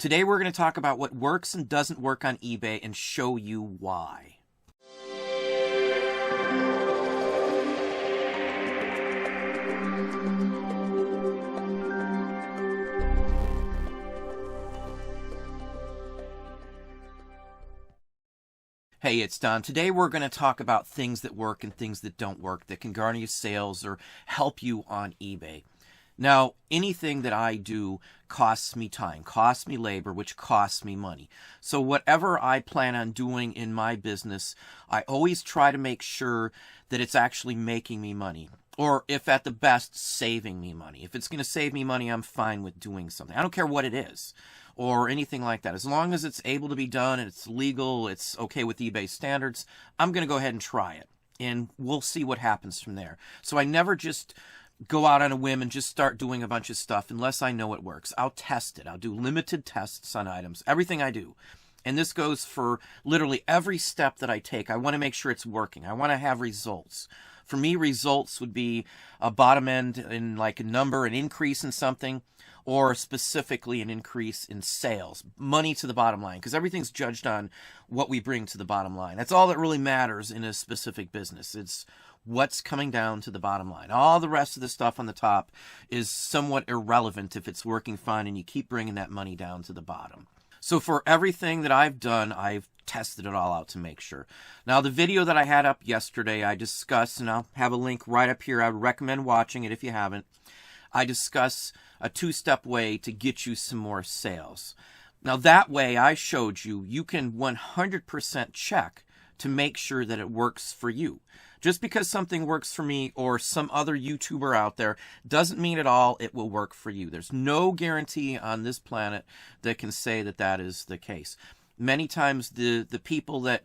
Today we're going to talk about what works and doesn't work on eBay and show you why. Hey, it's Don. Today we're going to talk about things that work and things that don't work that can garner you sales or help you on eBay. Now, anything that I do costs me time, costs me labor, which costs me money. So whatever I plan on doing in my business, I always try to make sure that it's actually making me money. Or if at the best, saving me money. If it's going to save me money, I'm fine with doing something. I don't care what it is or anything like that. As long as it's able to be done and it's legal, it's okay with eBay standards, I'm going to go ahead and try it. And we'll see what happens from there. So I never just go out on a whim and just start doing a bunch of stuff unless I know it works. I'll test it. I'll do limited tests on items, everything I do. And this goes for literally every step that I take. I want to make sure it's working. I want to have results. For me, results would be a bottom end in like a number, an increase in something, or specifically an increase in sales, money to the bottom line, because everything's judged on what we bring to the bottom line. That's all that really matters in a specific business. It's what's coming down to the bottom line. All the rest of the stuff on the top is somewhat irrelevant if it's working fine and you keep bringing that money down to the bottom. So for everything that I've done, I've tested it all out to make sure. Now, the video that I had up yesterday, I discussed, and I'll have a link right up here. I would recommend watching it if you haven't. I discuss a two-step way to get you some more sales. Now, that way I showed you, you can 100% check to make sure that it works for you. Just because something works for me or some other YouTuber out there doesn't mean at all it will work for you. There's no guarantee on this planet that can say that that is the case. Many times the people that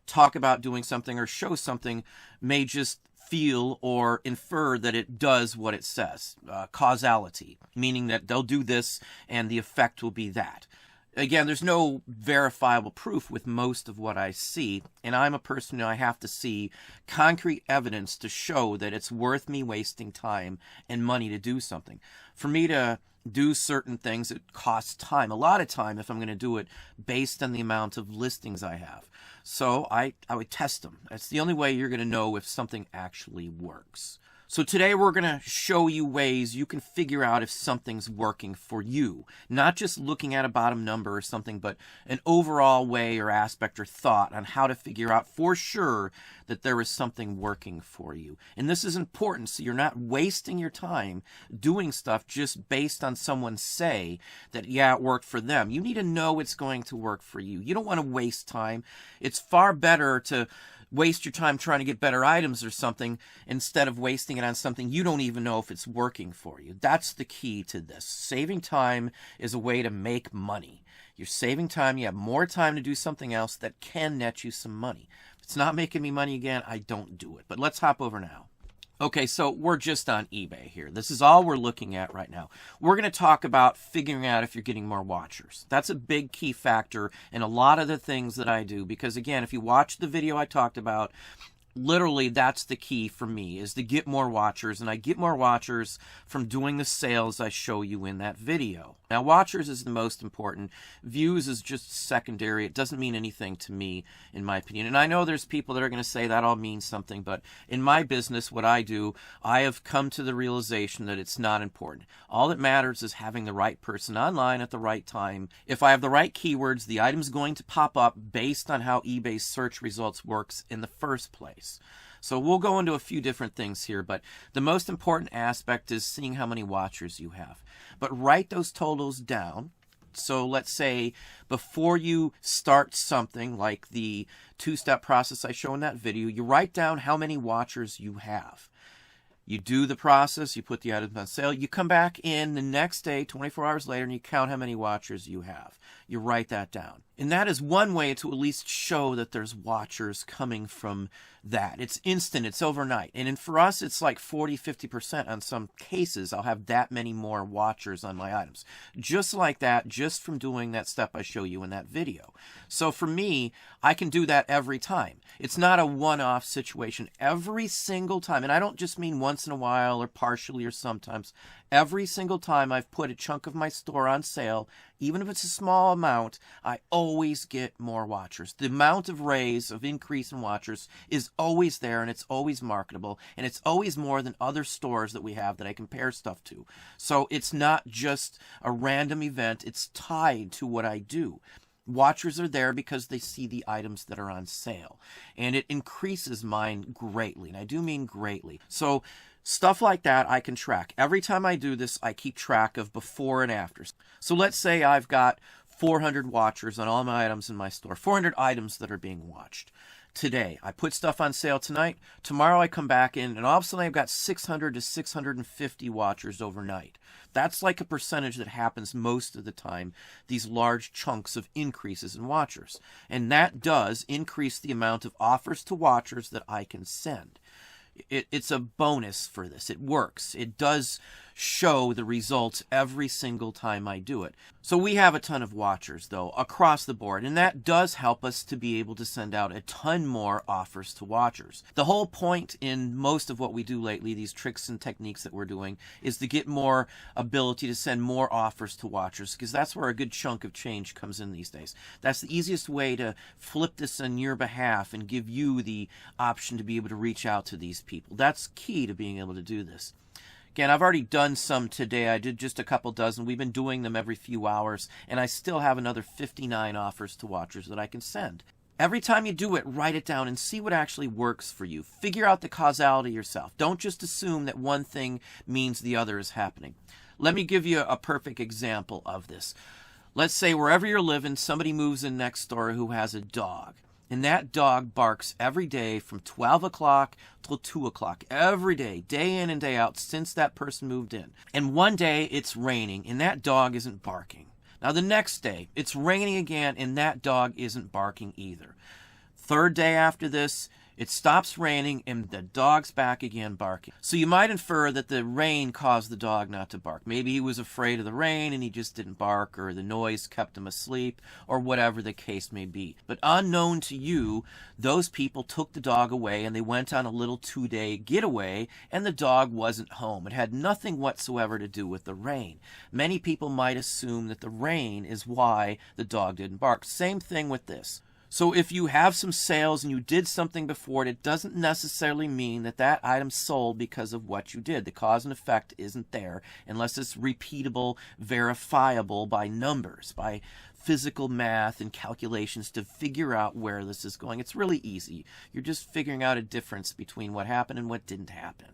talk about doing something or show something may just feel or infer that it does what it says. Causality, meaning that they'll do this and the effect will be that. Again, there's no verifiable proof with most of what I see, and I'm a person who I have to see concrete evidence to show that it's worth me wasting time and money to do something. For me to do certain things, it costs time, a lot of time if I'm going to do it based on the amount of listings I have. So I would test them. That's the only way you're going to know if something actually works. So today we're going to show you ways you can figure out if something's working for you. Not just looking at a bottom number or something, but an overall way or aspect or thought on how to figure out for sure that there is something working for you. And this is important so you're not wasting your time doing stuff just based on someone say that, yeah, it worked for them. You need to know it's going to work for you. You don't want to waste time. It's far better to waste your time trying to get better items or something instead of wasting it on something you don't even know if it's working for you. That's the key to this. Saving time is a way to make money. You're saving time. You have more time to do something else that can net you some money. If it's not making me money again, I don't do it. But let's hop over now. Okay, so we're just on eBay here. This is all we're looking at right now. We're going to talk about figuring out if you're getting more watchers. That's a big key factor in a lot of the things that I do because, again, if you watch the video I talked about, literally that's the key for me is to get more watchers, and I get more watchers from doing the sales I show you in that video. Now, watchers is the most important. Views is just secondary. It doesn't mean anything to me, in my opinion. And I know there's people that are going to say that all means something, but in my business, what I do, I have come to the realization that it's not important. All that matters is having the right person online at the right time. If I have the right keywords, the item's going to pop up based on how eBay's search results works in the first place. So we'll go into a few different things here, but the most important aspect is seeing how many watchers you have. But write those totals down. So let's say before you start something like the two-step process I show in that video, you write down how many watchers you have. You do the process, you put the items on sale, you come back in the next day, 24 hours later, and you count how many watchers you have. You write that down. And that is one way to at least show that there's watchers coming from that. It's instant, it's overnight. And for us, it's like 40-50% on some cases. I'll have that many more watchers on my items. Just like that, just from doing that step I show you in that video. So for me, I can do that every time. It's not a one-off situation. Every single time, and I don't just mean once once in a while or partially or sometimes. Every single time I've put a chunk of my store on sale, even if it's a small amount, I always get more watchers. The amount of raise, of increase in watchers is always there, and it's always marketable, and it's always more than other stores that we have that I compare stuff to. So it's not just a random event, it's tied to what I do. Watchers are there because they see the items that are on sale, and it increases mine greatly, and I do mean greatly. So stuff like that I can track. Every time I do this, I keep track of before and afters. So let's say I've got 400 watchers on all my items in my store, 400 items that are being watched. Today, I put stuff on sale tonight. Tomorrow I come back in, and all of a sudden I've got 600 to 650 watchers overnight. That's like a percentage that happens most of the time, these large chunks of increases in watchers. And that does increase the amount of offers to watchers that I can send. It's a bonus for this. It works. It does show the results every single time I do it. So we have a ton of watchers, though, across the board, and that does help us to be able to send out a ton more offers to watchers. The whole point in most of what we do lately, these tricks and techniques that we're doing, is to get more ability to send more offers to watchers, because that's where a good chunk of change comes in these days. That's the easiest way to flip this on your behalf and give you the option to be able to reach out to these people. That's key to being able to do this. Again, I've already done some today. I did just a couple dozen. We've been doing them every few hours, and I still have another 59 offers to watchers that I can send. Every time you do it, write it down and see what actually works for you. Figure out the causality yourself. Don't just assume that one thing means the other is happening. Let me give you a perfect example of this. Let's say wherever you're living, somebody moves in next door who has a dog. And that dog barks every day from 12 o'clock till 2 o'clock, every day, day in and day out, since that person moved in. And one day it's raining and that dog isn't barking. Now the next day it's raining again and that dog isn't barking either. Third day after this, it stops raining and the dog's back again barking. So you might infer that the rain caused the dog not to bark. Maybe he was afraid of the rain and he just didn't bark, or the noise kept him asleep, or whatever the case may be. But unknown to you, those people took the dog away and they went on a little 2-day getaway and the dog wasn't home. It had nothing whatsoever to do with the rain. Many people might assume that the rain is why the dog didn't bark. Same thing with this. So if you have some sales and you did something before it doesn't necessarily mean that that item sold because of what you did. The cause and effect isn't there unless it's repeatable, verifiable by numbers, by physical math and calculations to figure out where this is going. It's really easy. You're just figuring out a difference between what happened and what didn't happen.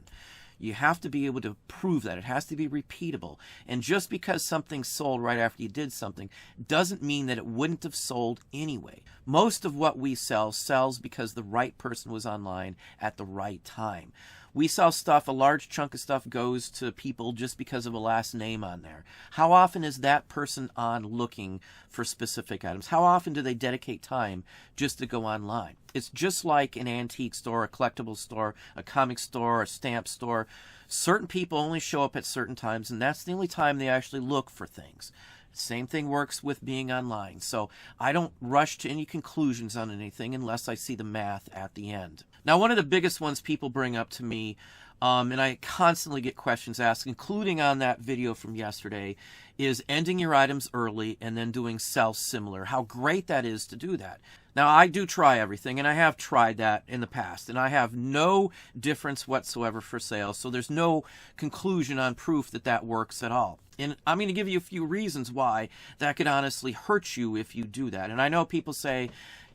You have to be able to prove that. It has to be repeatable. And just because something sold right after you did something doesn't mean that it wouldn't have sold anyway. Most of what we sell sells because the right person was online at the right time. We sell stuff, a large chunk of stuff goes to people just because of a last name on there. How often is that person on looking for specific items? How often do they dedicate time just to go online? It's just like an antique store, a collectible store, a comic store, a stamp store. Certain people only show up at certain times, and that's the only time they actually look for things. Same thing works with being online. So I don't rush to any conclusions on anything unless I see the math at the end. Now, one of the biggest ones people bring up to me, and I constantly get questions asked, including on that video from yesterday, is ending your items early and then doing sell similar. How great that is to do that. Now, I do try everything, and I have tried that in the past, and I have no difference whatsoever for sales, so there's no conclusion on proof that that works at all. And I'm going to give you a few reasons why that could honestly hurt you if you do that. And I know people say,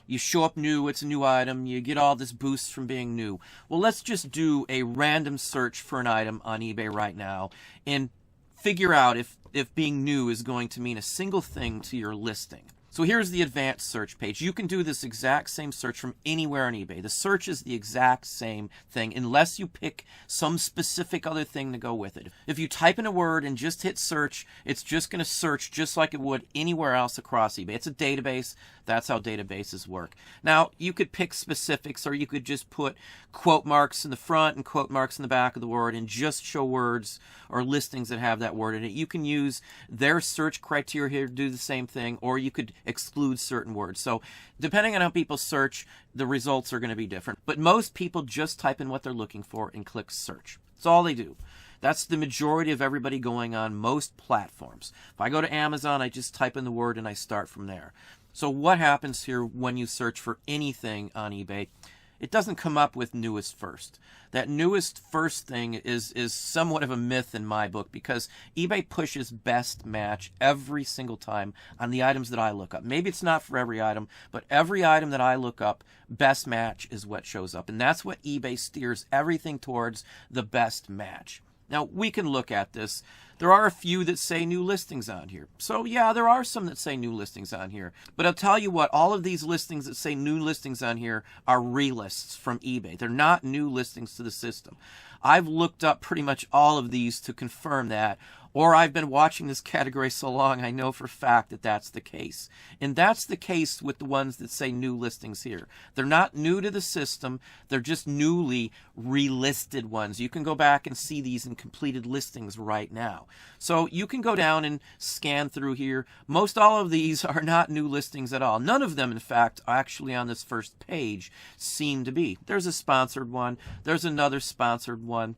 you show up new, it's a new item, you get all this boost from being new. Well, let's just do a random search for an item on eBay right now and figure out if being new is going to mean a single thing to your listing. So here's the advanced search page. You can do this exact same search from anywhere on eBay. The search is the exact same thing unless you pick some specific other thing to go with it. If you type in a word and just hit search, it's just going to search just like it would anywhere else across eBay. It's a database. That's how databases work. Now, you could pick specifics, or you could just put quote marks in the front and quote marks in the back of the word and just show words or listings that have that word in it. You can use their search criteria here to do the same thing, or you could exclude certain words. So depending on how people search, the results are going to be different. But most people just type in what they're looking for and click search. That's all they do. That's the majority of everybody going on most platforms. If I go to Amazon, I just type in the word and I start from there. So what happens here when you search for anything on eBay? It doesn't come up with newest first. That newest first thing is somewhat of a myth in my book, because eBay pushes best match every single time on the items that I look up. Maybe it's not for every item, but every item that I look up, best match is what shows up. And that's what eBay steers everything towards, the best match. Now, we can look at this. There are a few that say new listings on here. So, yeah, there are some that say new listings on here. But I'll tell you what, all of these listings that say new listings on here are relists from eBay. They're not new listings to the system. I've looked up pretty much all of these to confirm that, or I've been watching this category so long I know for a fact that that's the case. And that's the case with the ones that say new listings here. They're not new to the system, they're just newly relisted ones. You can go back and see these in completed listings right now. So you can go down and scan through here. Most all of these are not new listings at all. None of them, in fact, actually on this first page seem to be. There's a sponsored one, there's another sponsored one.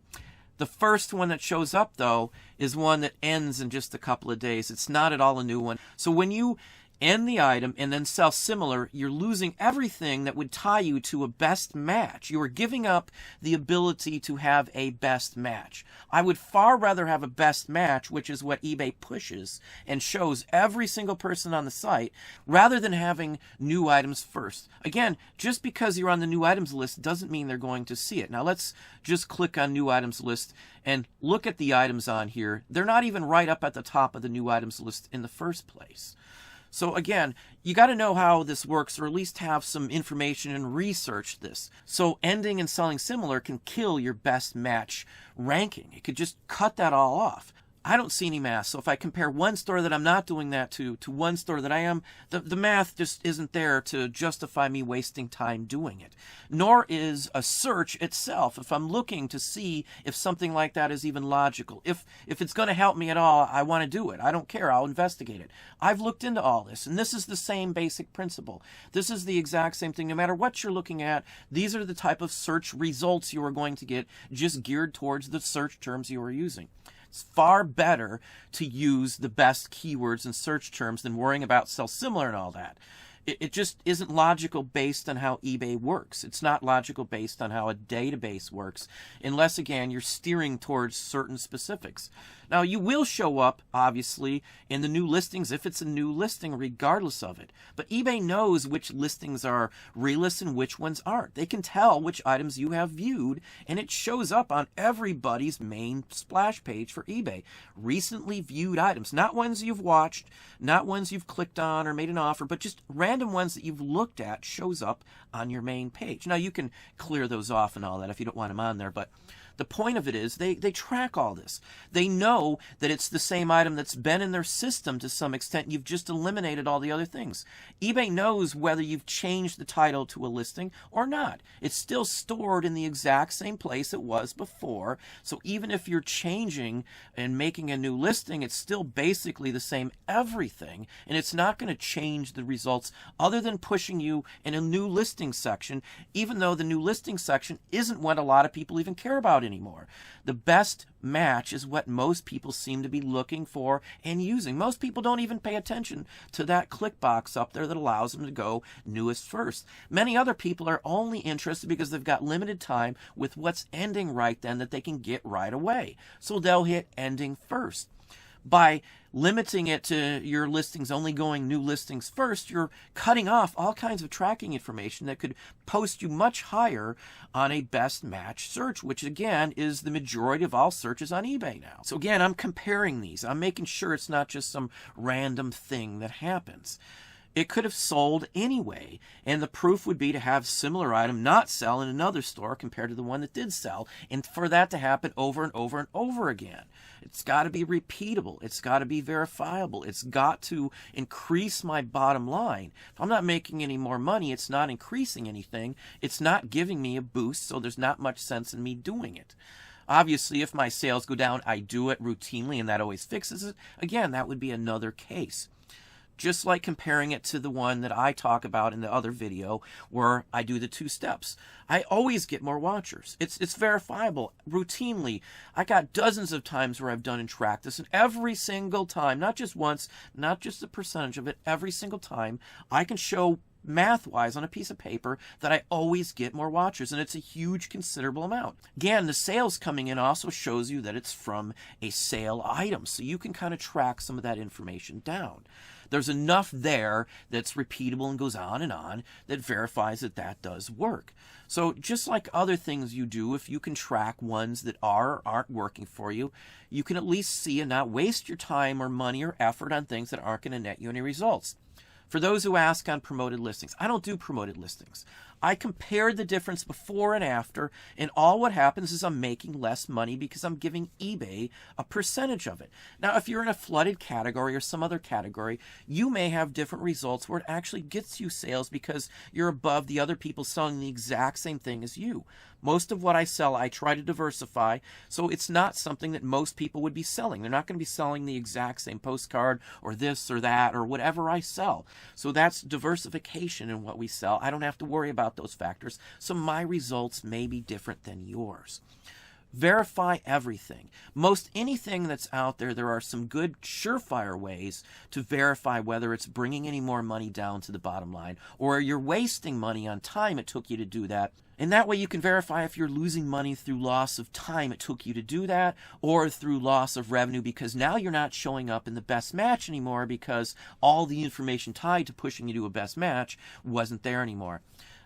The first one that shows up, though, is one that ends in just a couple of days. It's not at all a new one. So when you end the item and then sell similar, you're losing everything that would tie you to a best match. You are giving up the ability to have a best match. I would far rather have a best match, which is what eBay pushes and shows every single person on the site, rather than having new items first. Again, just because you're on the new items list doesn't mean they're going to see it. Now let's just click on new items list and look at the items on here. They're not even right up at the top of the new items list in the first place. So again, you got to know how this works, or at least have some information and research this. So ending and selling similar can kill your best match ranking. It could just cut that all off. I don't see any math. So if I compare one store that I'm not doing that to one store that I am, the math just isn't there to justify me wasting time doing it. Nor is a search itself. If I'm looking to see if something like that is even logical, if it's going to help me at all, I want to do it. I don't care. I'll investigate it. I've looked into all this, and this is the same basic principle. This is the exact same thing. No matter what you're looking at, these are the type of search results you are going to get, just geared towards the search terms you are using. It's far better to use the best keywords and search terms than worrying about sell similar and all that. It just isn't logical based on how eBay works. It's not logical based on how a database works, unless, again, you're steering towards certain specifics. Now, you will show up, obviously, in the new listings if it's a new listing, regardless of it. But eBay knows which listings are relists and which ones aren't. They can tell which items you have viewed, and it shows up on everybody's main splash page for eBay. Recently viewed items, not ones you've watched, not ones you've clicked on or made an offer, but just random ones that you've looked at shows up on your main page. Now, you can clear those off and all that if you don't want them on there, but the point of it is they track all this. They know that it's the same item that's been in their system to some extent. You've just eliminated all the other things. eBay knows whether you've changed the title to a listing or not. It's still stored in the exact same place it was before. So even if you're changing and making a new listing, it's still basically the same everything. And it's not going to change the results other than pushing you in a new listing section, even though the new listing section isn't what a lot of people even care about anymore. The best match is what most people seem to be looking for and using. Most people don't even pay attention to that click box up there that allows them to go newest first. Many other people are only interested because they've got limited time with what's ending right then that they can get right away. So they'll hit ending first. By limiting it to your listings only going new listings first, you're cutting off all kinds of tracking information that could post you much higher on a best match search, which again is the majority of all searches on eBay now. So again, I'm comparing these. I'm making sure it's not just some random thing that happens. It could have sold anyway, and the proof would be to have similar item not sell in another store compared to the one that did sell, and for that to happen over and over and over again. It's got to be repeatable. It's got to be verifiable. It's got to increase my bottom line. If I'm not making any more money, it's not increasing anything. It's not giving me a boost, so there's not much sense in me doing it. Obviously, if my sales go down, I do it routinely, and that always fixes it. Again, that would be another case. just like comparing it to the one that I talk about in the other video where I do the 2 steps. I always get more watchers. It's verifiable routinely. I got dozens of times where I've done and tracked this, and every single time, not just once, not just the percentage of it, every single time, I can show math-wise on a piece of paper that I always get more watchers, and it's a huge, considerable amount. Again, the sales coming in also shows you that it's from a sale item, so you can kind of track some of that information down. There's enough there that's repeatable and goes on that verifies that that does work. So just like other things you do, if you can track ones that are or aren't working for you, you can at least see and not waste your time or money or effort on things that aren't going to net you any results. For those who ask on promoted listings, I don't do promoted listings. I compare the difference before and after, and all what happens is I'm making less money because I'm giving eBay a percentage of it. Now, if you're in a flooded category or some other category, you may have different results where it actually gets you sales because you're above the other people selling the exact same thing as you. Most of what I sell, I try to diversify, so it's not something that most people would be selling. They're not going to be selling the exact same postcard or this or that or whatever I sell. So that's diversification in what we sell. I don't have to worry about those factors, so my results may be different than yours. Verify everything. Most anything that's out there, there are some good surefire ways to verify whether it's bringing any more money down to the bottom line or you're wasting money on time it took you to do that. And that way you can verify if you're losing money through loss of time it took you to do that or through loss of revenue because now you're not showing up in the best match anymore because all the information tied to pushing you to a best match wasn't there anymore.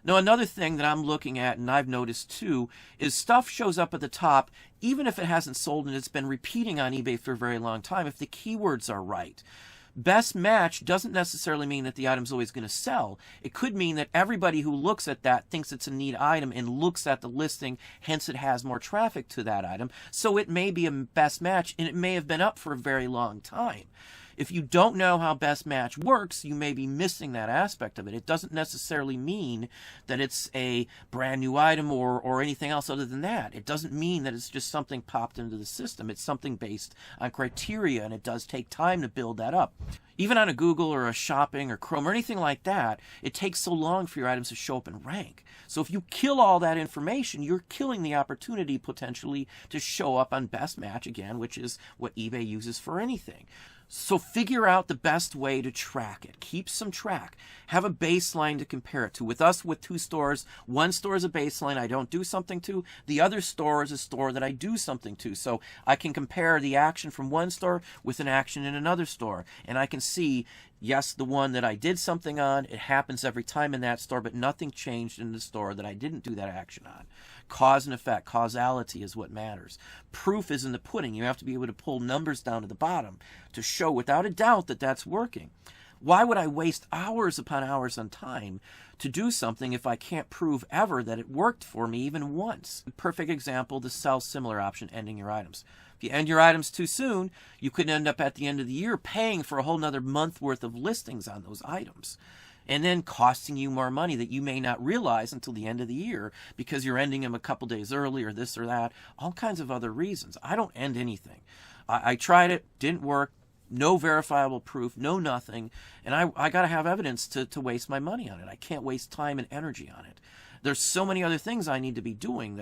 Now, another thing that I'm looking at, and I've noticed too, is stuff shows up at the top, even if it hasn't sold and it's been repeating on eBay for a very long time, if the keywords are right. Best match doesn't necessarily mean that the item's always going to sell. It could mean that everybody who looks at that thinks it's a neat item and looks at the listing, hence it has more traffic to that item. So it may be a best match, and it may have been up for a very long time. If you don't know how best match works, you may be missing that aspect of it. It doesn't necessarily mean that it's a brand new item or anything else other than that. It doesn't mean that it's just something popped into the system. It's something based on criteria, and it does take time to build that up. Even on a Google or a Shopping or Chrome or anything like that, it takes so long for your items to show up and rank. So if you kill all that information, you're killing the opportunity potentially to show up on best match again, which is what eBay uses for anything. So figure out the best way to track it. Keep some track. Have a baseline to compare it to. With us, with 2 stores, one store is a baseline I don't do something to. The other store is a store that I do something to. So I can compare the action from one store with an action in another store. And I can see, yes, the one that I did something on, it happens every time in that store, but nothing changed in the store that I didn't do that action on. Cause and effect, causality is what matters. Proof is in the pudding. You have to be able to pull numbers down to the bottom to show without a doubt that that's working. Why would I waste hours upon hours on time to do something if I can't prove ever that it worked for me even once? Perfect example, the sell similar option, ending your items. If you end your items too soon, you could end up at the end of the year paying for a whole nother month worth of listings on those items. And then costing you more money that you may not realize until the end of the year because you're ending them a couple days early or this or that, all kinds of other reasons. I don't end anything. I tried it, didn't work, no verifiable proof, no nothing, and I got to have evidence to waste my money on it. I can't waste time and energy on it. There's so many other things I need to be doing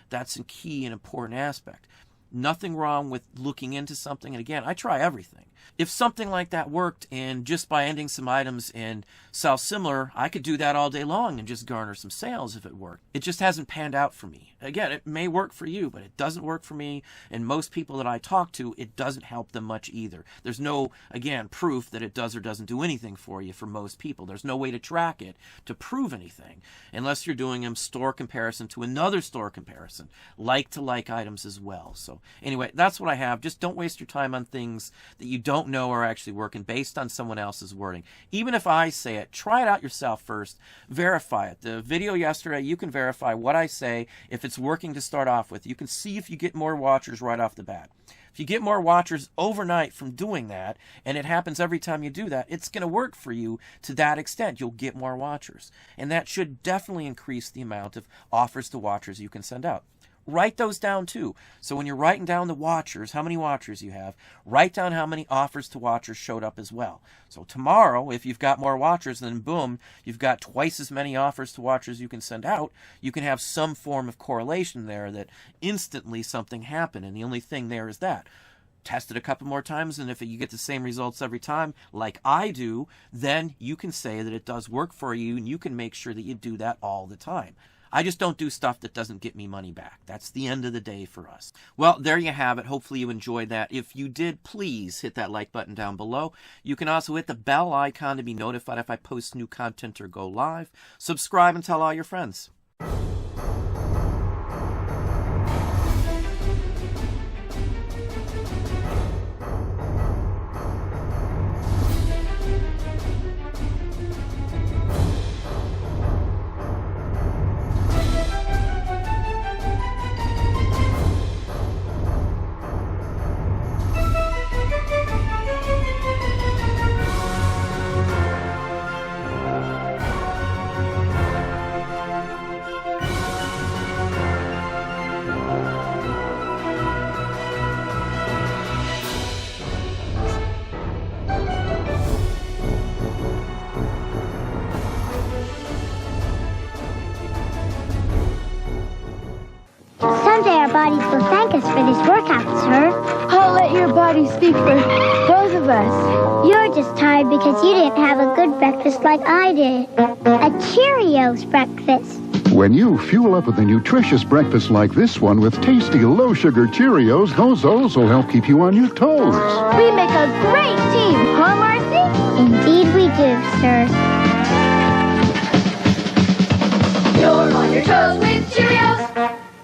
that's a key and important aspect. Nothing wrong with looking into something. And again, I try everything. If something like that worked and just by ending some items and sell similar, I could do that all day long and just garner some sales if it worked. It just hasn't panned out for me. Again, it may work for you, but it doesn't work for me. And most people that I talk to, it doesn't help them much either. There's no, again, proof that it does or doesn't do anything for you for most people. There's no way to track it to prove anything unless you're doing them store comparison to another store comparison, like to like items as well. So anyway, that's what I have. Just don't waste your time on things that you don't know are actually working based on someone else's wording. Even if I say it, try it out yourself first. Verify it. The video yesterday, you can verify what I say if it's working to start off with. You can see if you get more watchers right off the bat. If you get more watchers overnight from doing that, and it happens every time you do that, it's going to work for you to that extent. You'll get more watchers. And that should definitely increase the amount of offers to watchers you can send out. write those down too. So when you're writing down the watchers, how many watchers you have, write down how many offers to watchers showed up as well. So tomorrow, if you've got more watchers, then boom, you've got twice as many offers to watchers you can send out. You can have some form of correlation there that instantly something happened. And the only thing there is that. Test it a couple more times, and if you get the same results every time, like I do, then you can say that it does work for you, and you can make sure that you do that all the time. I just don't do stuff that doesn't get me money back. That's the end of the day for us. Well, there you have it. Hopefully you enjoyed that. If you did, please hit that like button down below. You can also hit the bell icon to be notified if I post new content or go live. Subscribe and tell all your friends. Someday our bodies will thank us for this workout, sir. I'll let your body speak for both of us. You're just tired because you didn't have a good breakfast like I did. A Cheerios breakfast. When you fuel up with a nutritious breakfast like this one with tasty low-sugar Cheerios, those O's will help keep you on your toes. We make a great team, huh, Marcy? Indeed we do, sir.